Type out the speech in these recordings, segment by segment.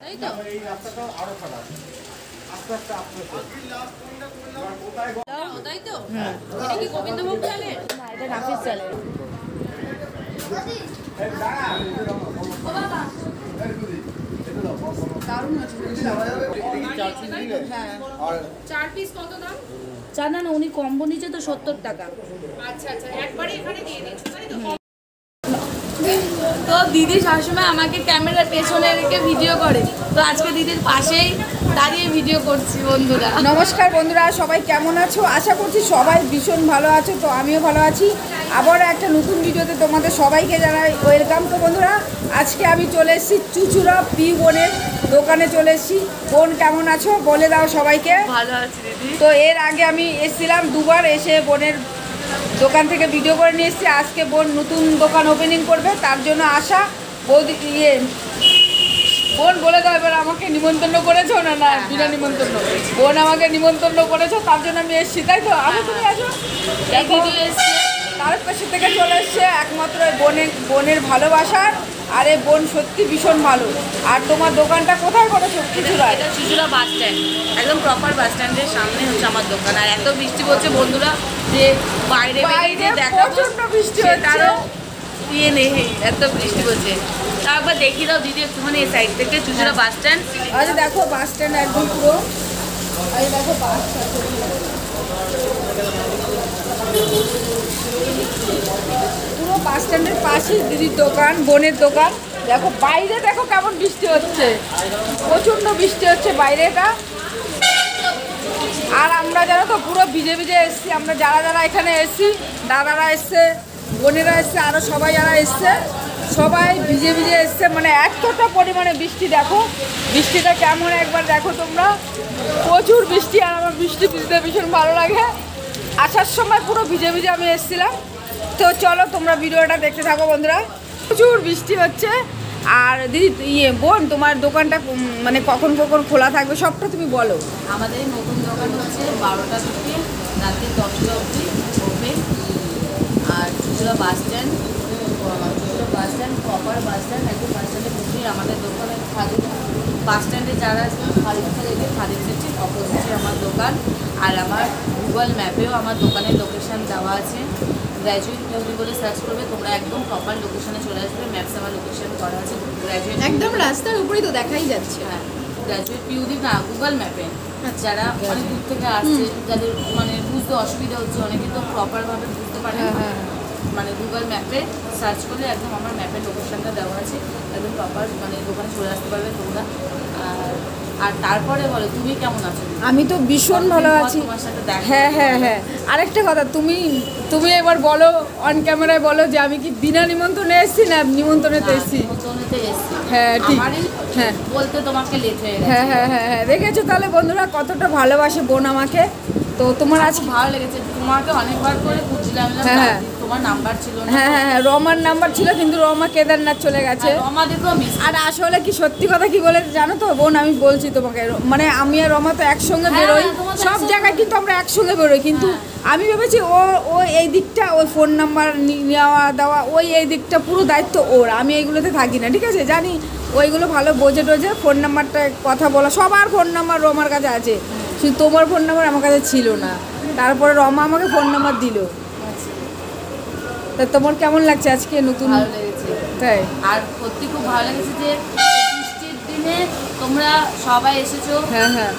এই তো এই রাস্তাটা আরো খারাপ আস্তে আস্তে ওটাই তো এটা কি গোবিন্দভোগ চালের না এটা নাফিস চালের ও বাবা দারুণ আছে চার পিস কত দাম চার না উনি কম্বো নিচে তো 70 টাকা আচ্ছা আচ্ছা একবারে এখানে দিয়ে দিচ্ছি তাই তো তো দিদি সবসময় আমাকে ক্যামেরার পেছনে রেখে ভিডিও করে তো আজকে দিদির পাশেই দাঁড়িয়ে ভিডিও করছি বন্ধুরা নমস্কার বন্ধুরা সবাই কেমন আছো আশা করছি সবাই ভীষণ ভালো আছো তো আমিও ভালো আছি আবার একটা নতুন ভিডিওতে তোমাদের সবাইকে জানাই ওয়েলকাম তো বন্ধুরা আজকে আমি চলে এসেছি চুচুড়া পিউ বোনের দোকানে চলে এসেছি বোন কেমন আছো বলে দাও সবাইকে ভালো আছি দিদি তো এর আগে আমি এসেছিলাম দুবার এসে বোনের দোকান থেকে ভিডিও করে নিয়ে এসেছি আজকে বোন নতুন দোকান ওপেনিং করবে তার জন্য আসা বৌদি বোন বলে দাও এবার আমাকে নিমন্ত্রণ করেছো না না বিনা নিমন্ত্রণ বোন আমাকে নিমন্ত্রণ করেছো তার জন্য আমি এসেছি তাই তো আমি তুমি আসো দিদি এসছে তার পাশে থেকে চলে এসছে একমাত্র বোনের ভালোবাসার আর এই বোন সত্যি ভীষণ ভালো আর তোমার দোকানটা কোথায় করেছো চুচুড়া এটা চুচুড়া বাস স্ট্যান্ড একদম প্রপার বাস স্ট্যান্ডের সামনে হচ্ছে আমার দোকান আর এত বৃষ্টি পড়ছে বন্ধুরা যে বাইরে বেরিয়ে দেখাবো প্রচন্ড বৃষ্টি হচ্ছে তারও ইয়ে নেই এত বৃষ্টি পড়ছে তারপর দেখিয়ে দাও দিদি একটুখানি এই সাইড থেকে চুচুড়া বাস স্ট্যান্ড আচ্ছা দেখো বাস স্ট্যান্ড একদম পুরো এই দেখো বাস পুরো বাস স্ট্যান্ডের পাশেই দিদির দোকান বোনের দোকান দেখো বাইরে দেখো কেমন বৃষ্টি হচ্ছে প্রচণ্ড বৃষ্টি হচ্ছে বাইরেটা আর আমরা জানো তো পুরো ভিজে ভিজে এসছি আমরা যারা যারা এখানে এসছি দাদারা এসছে বোনেরা এসছে আরও সবাই যারা এসছে সবাই ভিজে ভিজে এসছে মানে এতটা পরিমাণে বৃষ্টি দেখো বৃষ্টিটা কেমন একবার দেখো তোমরা প্রচুর বৃষ্টি আর আমার বৃষ্টি ভিজতে ভীষণ ভালো লাগে আসার সময় পুরো ভিজে ভিজে আমি এসেছিলাম তো চলো তোমরা ভিডিওটা দেখতে থাকো বন্ধুরা প্রচুর বৃষ্টি হচ্ছে আর দিদি বোন তোমার দোকানটা মানে কখন কখন খোলা থাকবে সবটা তুমি বলো আমাদের নতুন দোকান হচ্ছে 12টা থেকে রাতে 10টা অবধি ওপেন আর Chuchura bus stand proper bus stand একদম বাস স্ট্যান্ডে বসেই আমাদের দোকানে খাদিম বাস স্ট্যান্ডে যারা খাদিম থেকে খাদিম সেটি অপোজিটে আমার দোকান আর আমার গুগল ম্যাপেও আমার দোকানের লোকেশান দেওয়া আছে গ্র্যাজুয়েট পিউডি বলে সার্চ করবে তোমরা একদম প্রপার লোকেশানে চলে আসবে ম্যাপস আমার লোকেশান করা আছে গ্র্যাজুয়েট একদম রাস্তার উপরেই তো দেখাই যাচ্ছে হ্যাঁ গ্র্যাজুয়েট পিউডি না গুগল ম্যাপে যারা অনেক দূর থেকে আসছে যাদের মানে বুঝতে অসুবিধা হচ্ছে অনেকে তো প্রপারভাবে বুঝতে পারে মানে গুগল ম্যাপে সার্চ করলে একদম আমার ম্যাপের লোকেশনটা দেওয়া আছে একদম প্রপার মানে দোকানে চলে আসতে পারবে তোমরা আর তারপরে বলো তুমি কেমন আছো আমি তো ভীষণ ভালো আছি হ্যাঁ হ্যাঁ হ্যাঁ আরেকটা কথা তুমি এবার বলো অন ক্যামেরায় বলো যে আমি কি বিনা নিমন্ত্রণে এসেছি না নিমন্ত্রণেতে এসেছি হ্যাঁ ঠিক হ্যাঁ বলতে তোমাকে লেট হয়ে গেছে হ্যাঁ হ্যাঁ হ্যাঁ হ্যাঁ দেখেছো তাহলে বন্ধুরা কতটা ভালোবাসে বোন আমাকে তো তোমার আজকে ভালো লেগেছে তোমাকে অনেকবার করে খুঁজছিলাম হ্যাঁ তোমার নাম্বার ছিল না হ্যাঁ হ্যাঁ হ্যাঁ রমার নাম্বার ছিল কিন্তু রমা কেদারনাথ চলে গেছে রমাদেরকেও মিস আর আসলে কি সত্যি কথা কি বলে জানো তো বোন আমি বলছি তোমাকে মানে আমি আর রমা তো একসঙ্গে বেরোই সব জায়গায় কিন্তু আমরা একসঙ্গে বেরোই কিন্তু আমি ভেবেছি ও এই দিকটা ওই ফোন নাম্বার নেওয়া দেওয়া এই দিকটা পুরো দায়িত্ব ওর আমি এইগুলোতে থাকি না ঠিক আছে জানি ওইগুলো ভালো বোঝে টোঝে ফোন নাম্বারটা কথা বলা সবার ফোন নাম্বার রমার কাছে আছে কিন্তু তোমার ফোন নাম্বার আমার কাছে ছিল না তারপরে রমা আমাকে ফোন নাম্বার দিল তা তোমার কেমন লাগছে আজকে নতুন ভালো লেগেছে তাই আর সত্যি খুব ভালো লেগেছে যে বৃষ্টির দিনে তোমরা সবাই এসেছো হ্যাঁ হ্যাঁ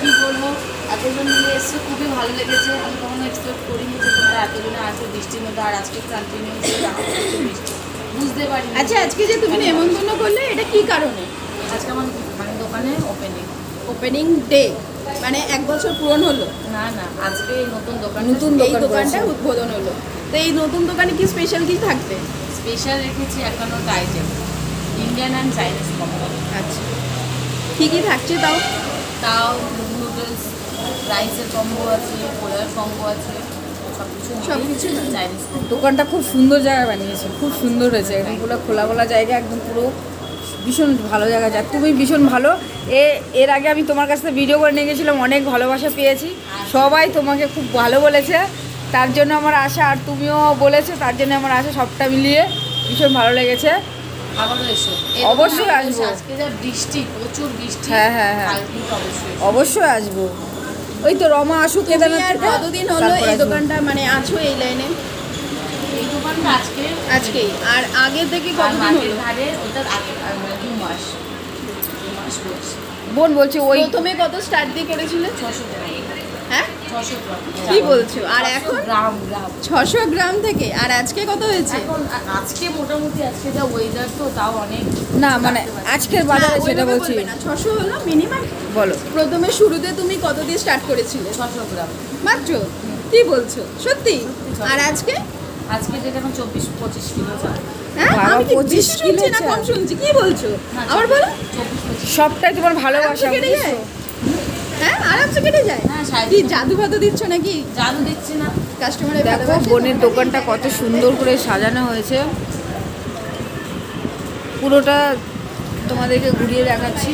কি বলবো এতজন মিলে এসেছো খুবই ভালো লেগেছে আমি কখনো এক্সপেক্ট করিনি যে তোমরা এতজনে আছো বৃষ্টির মধ্যে আর আজকে কন্টিনিউ বৃষ্টি বুঝতে পারি আচ্ছা আজকে যে তুমি নেমন্তন্ন করলে এটা কি কারণে আজকে আমার মানে দোকানে ওপেনিং ডে মানে 1 বছর পূরণ হলো না আজকে এই নতুন দোকানটা উদ্বোধন হলো তো এই নতুন দোকানে কি স্পেশাল কি থাকবে স্পেশাল রেখেছি এখনো item Indian and Chinese combo আচ্ছা কী থাকছে তাও নুডলস রাইসের কম্বো আছে পোলার কম্বো আছে সব কিছু চাইনিজ দোকানটা খুব সুন্দর জায়গা বানিয়েছে খুব সুন্দর হয়েছে একদম পুরো খোলা জায়গা একদম পুরো ভীষণ ভালো জায়গা যা তুমি ভীষণ ভালো এর আগে আমি তোমার কাছ থেকে ভিডিও করে নিয়ে গেছিলাম অনেক ভালোবাসা পেয়েছি সবাই তোমাকে খুব ভালো বলেছে তার জন্য আমার আশা আর তুমিও বলেছো তার জন্য আমার আশা সবটা মিলিয়ে ভীষণ ভালো লেগেছে আবারও এসো, অবশ্যই আসবো। আজকে যা বৃষ্টি, প্রচুর বৃষ্টি। হ্যাঁ হ্যাঁ হ্যাঁ, কালকে তো অবশ্যই অবশ্যই আসবো। ওই তো রমা আসুক কেদারনাথ আর থেকে, কতদিন হলো তারপর এই আসবো। দোকানটা মানে আছো এই লাইনে? এই দোকানটা আজকেই। আর আগে থেকে আর কতদিন মাঠের হলো? ধারে ওটা 2 মাস বয়স। বোন বলছে ওই প্রথমে কত স্টার্ট দিয়ে করেছিলে? 600 গ্রাম। হ্যাঁ 600 গ্রাম। কি বলছো? আর 600 এখন গ্রাম 600 গ্রাম থেকে, আর আজকে কত হয়েছে? এখন আজকে মোটামুটি আজকে যা ওয়েদার তো তাও অনেক না মানে আজকের বাজারে না, সেটা ওইভাবে বলছি। বলবে না, 600 হলো মিনিমাম। বলো। প্রথমে শুরুতে তুমি কত দিয়ে স্টার্ট করেছিলে? 600 গ্রাম। মাত্র? কি বলছো সত্যি? আর আজকে? আজকে যেটা এখন 24-25 কিলো চাল। হ্যাঁ বাবা, আমি কি 25 বেশি শুনছি কিলো না চাল? কম শুনছি? কি বলছো? না, আবার বলো। 24-25। সবটাই তোমার ভালোবাসা, আরামসে কেটে বুঝেছো? যায়? হ্যাঁ আরামসে কেটে যায়? হ্যাঁ, সাড়ে কি তিন। জাদু ফাদু দিচ্ছ নাকি জাদু দিচ্ছি না। কাস্টমারের? দেখো বোনের দোকানটা কত সুন্দর করে সাজানো হয়েছে, পুরোটা তোমাদেরকে ঘুরিয়ে দেখাচ্ছি।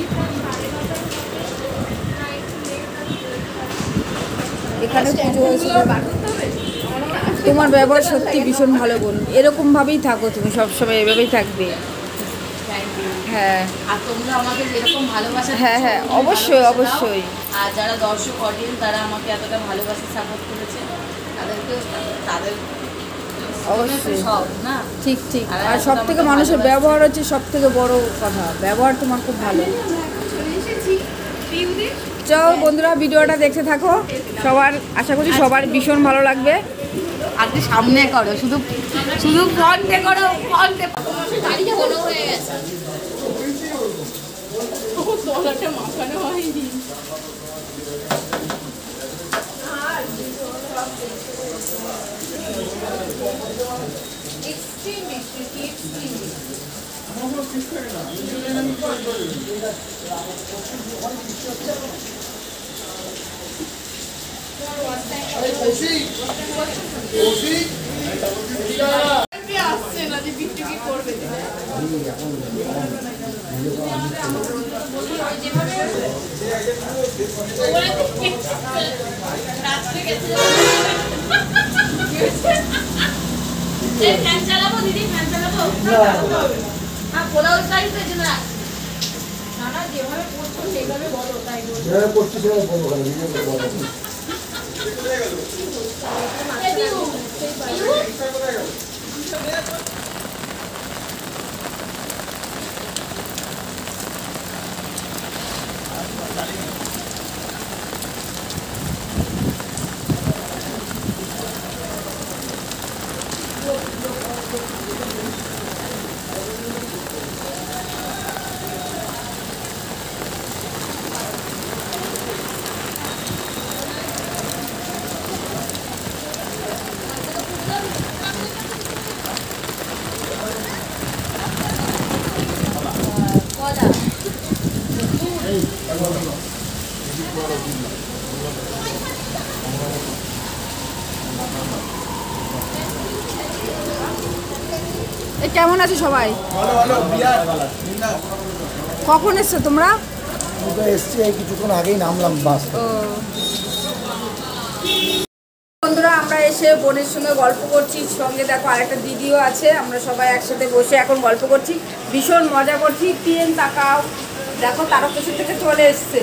এখানে পুজো হয়েছে। তোমার ব্যবহার সত্যি ভীষণ ভালো বোন, এরকমভাবেই থাকো তুমি, সবসময় এভাবেই থাকবে। Thank you. হ্যাঁ আর তোমরা আমাকে যেরকম ভালোবাসা হ্যাঁ দিচ্ছ, হ্যাঁ, তোমরা অবশ্যই ভালোবাসা দাও। অবশ্যই। আর যারা দর্শক অডিয়েন্স তারা আমাকে এতটা ভালোবাসা সাপোর্ট করেছে, তাদেরকেও তাদের অবশ্যই। সব না ঠিক ঠিক। আর আর সব থেকে আমাকে মানুষের ভালোবাসে। ব্যবহার হচ্ছে সব থেকে বড় কথা, ব্যবহার তোমার খুব ভালো। চলো বন্ধুরা, ভিডিওটা দেখতে থাকো, সবার আশা করি সবার ভীষণ ভালো লাগবে। আজকে সামনে করো, শুধু শুধু ফ্রন্টে করো, ফ্রন্টে। ফ্যান চালাবো দিদি, ফ্যান চালাবো। হ্যাঁ, পোলাও চাই তো এজন্য রাখ। না না, যেভাবে করছো সেইভাবে বলো, তাই বলো। এ কেমন আছো সবাই? কখন এসছো তোমরা? এসছি এই কিছুক্ষণ আগেই নামলাম বাস। বন্ধুরা, আমরা এসে বোনের সঙ্গে গল্প করছি, সঙ্গে দেখো আরেকটা দিদিও আছে, আমরা সবাই একসাথে বসে এখন গল্প করছি, ভীষণ মজা করছি। পিএন তাকাও, দেখো তারকেশ্বর থেকে চলে এসছে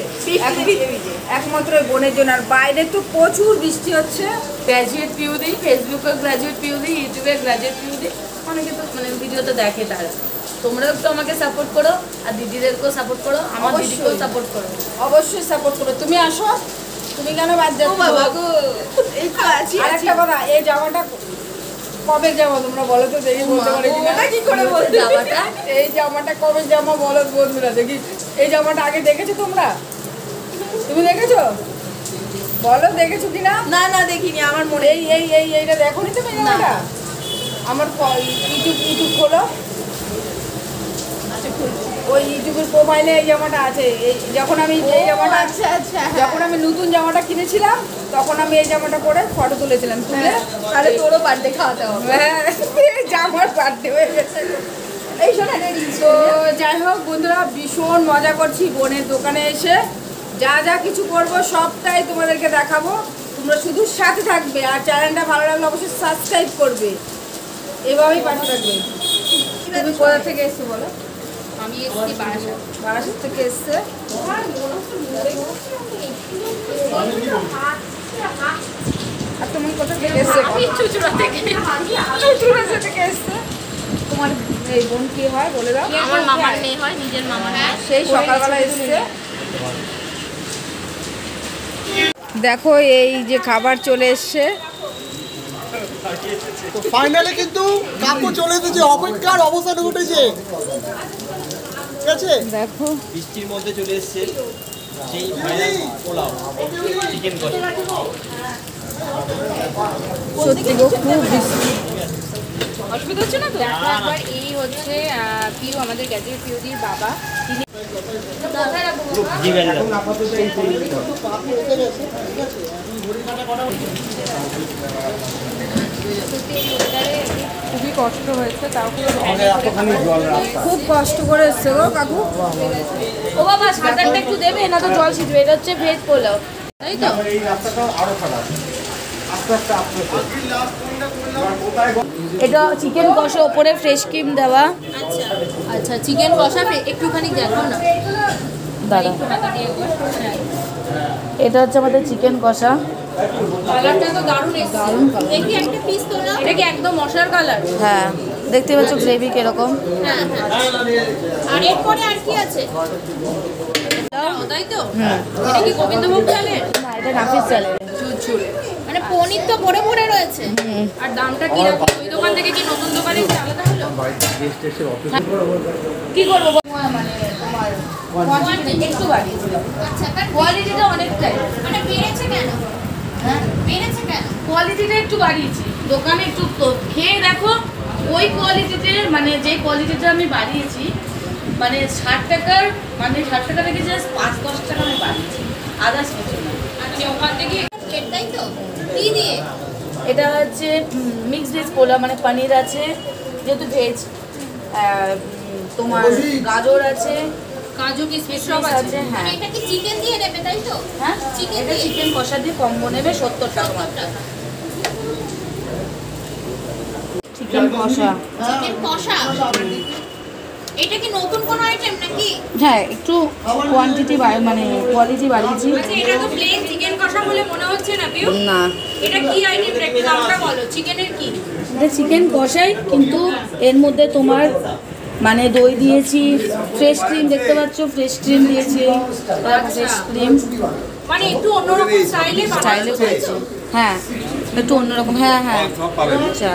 একমাত্র ওই বোনের জন্য। আর বাইরে তো প্রচুর বৃষ্টি হচ্ছে। গ্র্যাজুয়েট পিউদি, ফেসবুকে গ্র্যাজুয়েট পিউদি, ইউটিউবে গ্র্যাজুয়েট পিউদি, অনেকে তো মানে ভিডিওতে দেখে তারা। তোমরাও একটু আমাকে সাপোর্ট করো, আর দিদিদেরকেও সাপোর্ট করো, আমার অবশ্যই। দিদিকেও সাপোর্ট করো। অবশ্যই সাপোর্ট করো। তুমি আসো, তুমি কেন বাদ যাচ্ছ? বাবা গো, এই তো আছি আর একটা কথা, এই জামাটা কবে জামা তোমরা বলো তো দেখি, বলতে পারে কিনা। ওটা কি করে বলতে? জামাটা এই জামাটা কবে জামা বলো বন্ধুরা দেখি। এই জামাটা আগে দেখেছো তোমরা? তুমি দেখেছো? বলো দেখেছো কিনা। না না দেখিনি, আমার মনে এইটা দেখো নি তুমি জামাটা? আমার ইউটিউব খোলো, ওই ইউটিউবের প্রোফাইলে এই জামাটা আছে। এই যখন আমি এই জামাটা আচ্ছা আচ্ছা, হ্যাঁ। যখন আমি নতুন জামাটা কিনেছিলাম তখন আমি এই জামাটা পরে ফটো তুলেছিলাম, তুলে তাহলে তোরও বার্থডে খাওয়াতে হবে। জামার বার্থডে হয়ে গেছে। এই শোনা তো যাই হোক বন্ধুরা, ভীষণ মজা করছি বোনের দোকানে এসে। যা যা কিছু করবো সবটাই তোমাদেরকে দেখাবো, তোমরা শুধু সাথে থাকবে। আর চ্যানেলটা ভালো লাগলে অবশ্যই সাবস্ক্রাইব করবে, এভাবেই পাশে থাকবে। তুমি কোথা থেকে এসছো বলো? আমি এসেছি বারাসাত। বারাসাত থেকে এসছে। আর তুমি কোথা থেকে এসছো? আমি চুচুড়া থেকে। চুচুড়া থেকে এসছে। তোমার এই বোন কি হয় বলে দাও? আমার মামার মেয়ে হয়, নিজের মামার মেয়ে। সেই সকালবেলা এসছে। দেখো এই যে খাবার চলে এসছে। তো ফাইনালি কিন্তু কাকু চলে এসেছে, অপেক্ষার অবসান ঘটেছে। ঠিক আছে, দেখো বৃষ্টির মধ্যে চলে এসছে সেই ভাইরাল পোলাও চিকেন কষা। সত্যি গো খুব বৃষ্টি। অসুবিধা হচ্ছে না তো? একবার এই হচ্ছে পিউ, আমাদের গ্যাজেট পিউদির বাবা। তিনি জি ভাইরা খুবই কষ্ট হয়েছে, তাও এতখানি জল রাস্তা খুব কষ্ট করে এসছে গো কাকু। ও বাবা সাঁতারটা একটু দেবে না তো জল ছিটবে। এটা হচ্ছে ভেজ পোলাও, তাই তো? এই রাস্তাটা আরো খারাপ, আস্তে আস্তে আস্তে এটা চিকেন কষা, ওপরে ফ্রেশ ক্রিম দেওয়া। আচ্ছা চিকেন কষা একটুখানি দেখাও না দাদা। এটা হচ্ছে আমাদের চিকেন কষা। কালারটা তো দারুণ এসেছে। দেখি একটা পিস তো না। এটা কি একদম মশলার কালার? হ্যাঁ দেখতে পাচ্ছ গ্রেভি কিরকম। হ্যাঁ হ্যাঁ। আর এরপরে আর কি আছে? তাই তো? এটা কি গোবিন্দভোগ চালের? না এটা নাফিস চালের। ঝুরঝুরে। মানে পনির তো ভরে ভরে রয়েছে। আর দামটা কি রাখো? ওই দোকান থেকে কি নতুন দোকানে কি আলাদা হলো? কি করবো মানে তোমার কোয়ান্টিটি একটু বাড়িয়েছে। আচ্ছা, তার কোয়ালিটিটা অনেকটাই। মানে বেড়েছে কেন? হ্যাঁ বেড়েছে কেন? কোয়ালিটিটা একটু বাড়িয়েছি। দোকানে একটু তো খেয়ে দেখো ওই কোয়ালিটিতে, মানে যে কোয়ালিটিটা আমি বাড়িয়েছি মানে 60 টাকার, মানে 60 টাকা থেকে জাস্ট 5-10 টাকা আমি বাড়িয়েছি, আদার্স কিছু না। আচ্ছা, ওখান থেকে প্লেট তাই তো? কি দিয়ে? এটা হচ্ছে মিক্সড ভেজ পোলা, মানে পনির আছে যেহেতু ভেজ, তোমার গাজর আছে, কাজু কিশমিশ সব সব আছে। আছে। হ্যাঁ এটা কি চিকেন দিয়ে নেবে তাই তো? হ্যাঁ চিকেন এটা দিয়ে? চিকেন কষা দিয়ে কম্বো নেবে 70 টাকা 70 মাত্র। টাকা। চিকেন কষা, চিকেন কষা। এটা কি নতুন কোন আইটেম নাকি? হ্যাঁ একটু কোয়ান্টিটি মানে কোয়ালিটি বাড়িয়েছি। আচ্ছা, এটা তো প্লেন চিকেন কষা বলে মনে হচ্ছে না পিউ। না এটা কি আইটেম? একটু নামটা বলো। চিকেনের কি? এটা চিকেন কষাই, কিন্তু এর মধ্যে তোমার মানে দই দিয়েছি, ফ্রেশ ক্রিম দেখতে পাচ্ছ, ফ্রেশ ক্রিম দিয়েছি, ফ্রেশ ক্রিম মানে একটু অন্যরকম স্টাইলে করেছি। হ্যাঁ একটু অন্যরকম। হ্যাঁ হ্যাঁ আচ্ছা,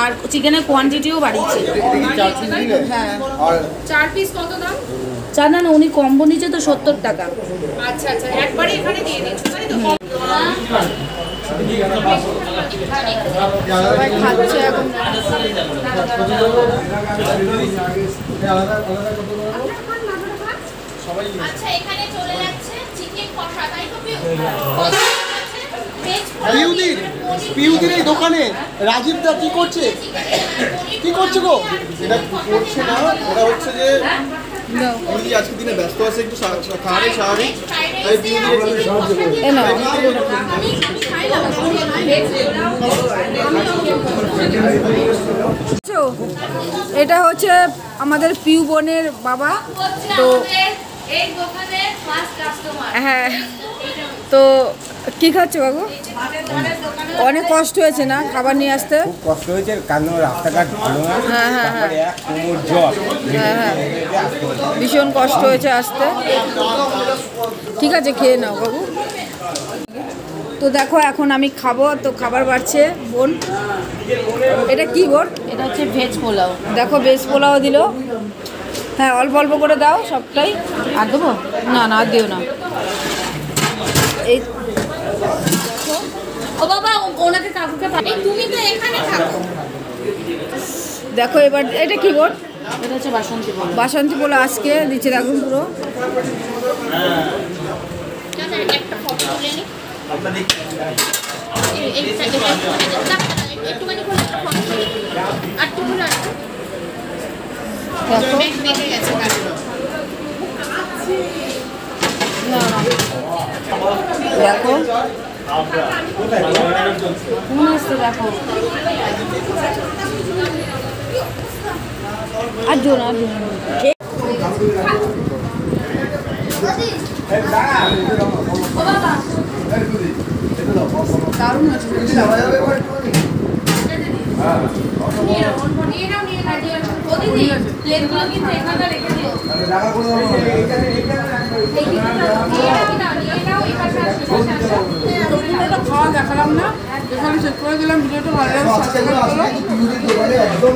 আর চিকেনের কোয়ান্টিটিও বাড়িয়েছি। হ্যাঁ আর 4 পিস কত দাম? চা না উনি কম্বো নিচে তো 70 টাকা। আচ্ছা আচ্ছা, একবারে এখানে দিয়ে দিচ্ছি তাই তো? সবাই খাচ্ছে এখন। আচ্ছা, এখানে চলে যাচ্ছে চিকেন কষা তাই তো পিউ? পিউদির পিউদির এই দোকানে রাজীব দা কি করছে? কি করছে গো? এটা করছে না, ওটা হচ্ছে যে উনি আজকের দিনে ব্যস্ত আছে, একটু খাওয়ারে স্বাভাবিক, তাই পিউদি একটু সাহায্য করবে। এ না এটা হচ্ছে আমাদের পিউ বোনের বাবা। তো এই দোকানের ফার্স্ট কাস্টমার। হ্যাঁ, তো কি খাচ্ছে বাবু? অনেক কষ্ট হয়েছে না খাবার নিয়ে আসতে? খুব কষ্ট হয়েছে, কারণ রাস্তাঘাট ভালো না। হ্যাঁ হ্যাঁ হ্যাঁ তারপরে এক কোমর জ্বর, হ্যাঁ হ্যাঁ ভীষণ কষ্ট হয়েছে আসতে। ঠিক আছে খেয়ে নাও বাবু। তো দেখো এখন আমি খাবো, তো খাবার বাড়ছে বোন। এটা কি বোন? এটা হচ্ছে ভেজ পোলাও। দেখো বেশ পোলাও দিল। হ্যাঁ অল্প অল্প করে দাও সবটাই। আর দেবো? না না আর দিও না। এই ও বাবা ওনাকে কাকুকে এই তুমি তো এখানে থাকো। দেখো এবার এটা কি বোন? এটা হচ্ছে বাসন্তী পোলাও। বাসন্তী পোলাও আজকে দিচ্ছে দেখুন পুরো। চাচা একটা ফটো তুলে নি। একটুখানি করে একটা ফটো তুলে। আর তুমি না দেখো বেঁকে গেছে গাড়ি। দেখো মনে হচ্ছে দেখো আর জোর আর জোর দারুণ আছে। প্লেটগুলো কিন্তু এখানে রেখে দিও। পুরোটা খাওয়া দেখালাম না, এখানে শেষ করে দিলাম। ভিডিওটা ভালো লাগলো, সাবস্ক্রাইব করো। দোকানে একদম